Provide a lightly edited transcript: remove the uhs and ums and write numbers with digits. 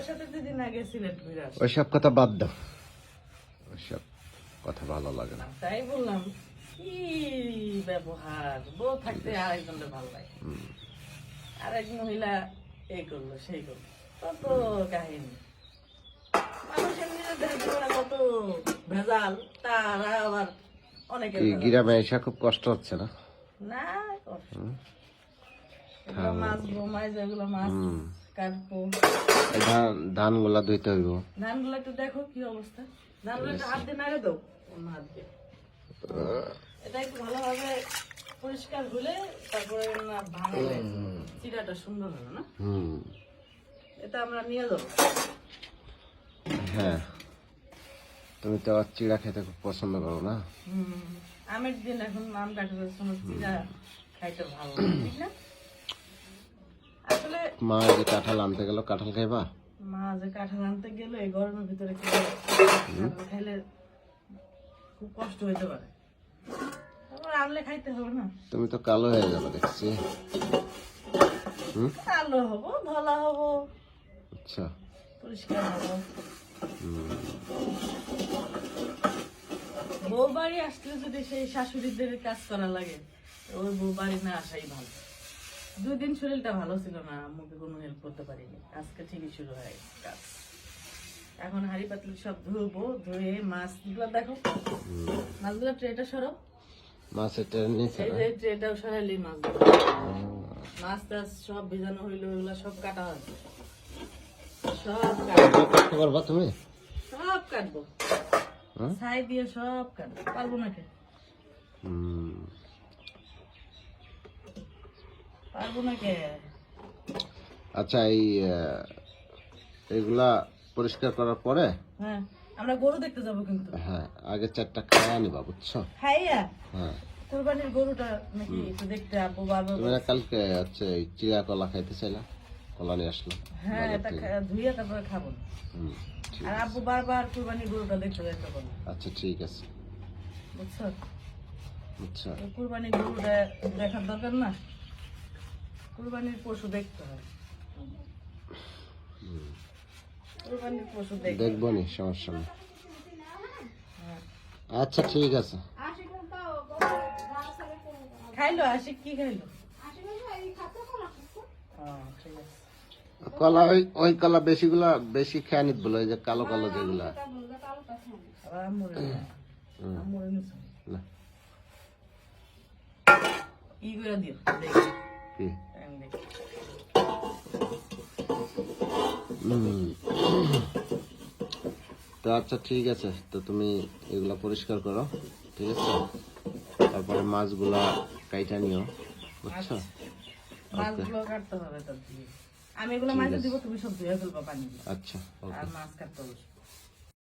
সাথে দুদিন আগে সিলেট ঘুরে আসলাম। ওইসব কথা বাদ দাও, ওইসব কথা ভালো লাগে না। তাই বললাম কি ব্যবহার, বউ থাকতে আরেকজনের ভালো লাগে, আরেক মহিলা এই করলো সেই করলো, কত কাহিনী। মানুষের নিজেদের জীবনে কত ভেজাল, তারা আবার অনেকের এই ভেজাল। গ্রামে এসে খুব কষ্ট হচ্ছে না? না কষ্ট, এগুলো মাছ বোমাই, যেগুলো মাছ কাটবো, এই ধান গুলা ধুইতে হইব। ধানগুলো একটু দেখো কি অবস্থা, ধানগুলো একটু হাত দিয়ে নাড়ে দাও, অন্য হাত দিয়ে। এটা একটু ভালোভাবে পরিষ্কার হলে তারপরে না ভাঙলে চিরাটা সুন্দর হবে না। এটা আমরা নিয়ে যাবো। হ্যাঁ, তুমি তো আবার চিড়া খেতে খুব পছন্দ করো না? আমের দিন এখন আম কাটার সময় চিরা খাইতে ভালো লাগে, ঠিক না? আসলে মা যে কাঁঠাল আনতে গেল, কাঁঠাল খাইবা? মা যে কাঁঠাল আনতে গেল এই গরমের ভিতরে খাইলে খুব কষ্ট হইতে পারে, তারপর আনলে খাইতে হবে না। তুমি তো কালো হয়ে যাবে দেখছি। কালো হবো, ধলা হবো, আচ্ছা, পরিষ্কার হবো। বউ বাড়ি আসলে যদি সেই শাশুড়িদের কাজ করা লাগে, ওই বউ বাড়ি না আসাই ভালো। 2 দিন শরীরটা ভালো ছিল না, মুখে কোনো হেল্প করতে পারিনি, আজকে ঠিকই শুরু হয় কাজ। এখন হাড়ি পাতলি সব ধুবো, ধুয়ে মাছগুলো দেখো, মাছগুলো ট্রেটা সরো, মাছের ট্রেন নিচে এই যে ট্রেটাও সরাইলি মাছ, মাছ টাছ সব ভিজানো হইলো, ওইগুলো সব কাটা হয়েছে, সব কাটতে পারবা তুমি? সব কাটবো, ছাই দিয়ে সব কাটবো, পারবো না কে? পারবো না কে? আচ্ছা, এইগুলা পরিষ্কার করার পরে হ্যাঁ, আমরা গরু দেখতে যাবো কিন্তু। হ্যাঁ, আগে 4টা খায়া নিবা, বুঝছো? খাইয়া হ্যাঁ, কুরবানির গরুটা নাকি একটু দেখতে আব্বু বাবা। তুমি না কালকে হচ্ছে এই চিড়া কলা খাইতে চাইলা, কলা নিয়ে আসলো। হ্যাঁ, এটা ধুইয়া তারপরে খাবো। ঠিক আর আব্বু বারবার কুরবানির গরুটা দেখতে যাইতে বলে। আচ্ছা, ঠিক আছে, বুঝছো? আচ্ছা। কুরবানির গরুটা দেখার দরকার না, কুরবানির পশু দেখতে হয়, কুরবানির পশু দেখতে। দেখবো নি, সমস্যা নেই। আচ্ছা, ঠিক আছে। খাইলো আশিক, কি খাইলো? ঠিক আছে। কলা ওই কলা বেশি খেয়ে নিত বলে, যে কালো কালো যেগুলা। আবার আমরে নিছো না, ই করে দিও, দেখি কি? আমি দেখি। তো আচ্ছা, ঠিক আছে, তো তুমি এগুলা পরিষ্কার করো, ঠিক আছে? তারপরে মাছগুলা কাইটা নিও, বুঝছো? মাছগুলো কাটতে হবে তো, আমি এগুলো মাছ দিব, তুমি সব ধুয়ে ফেলবা পানি দিয়ে। আচ্ছা, আর মাছ কাটতে হবে।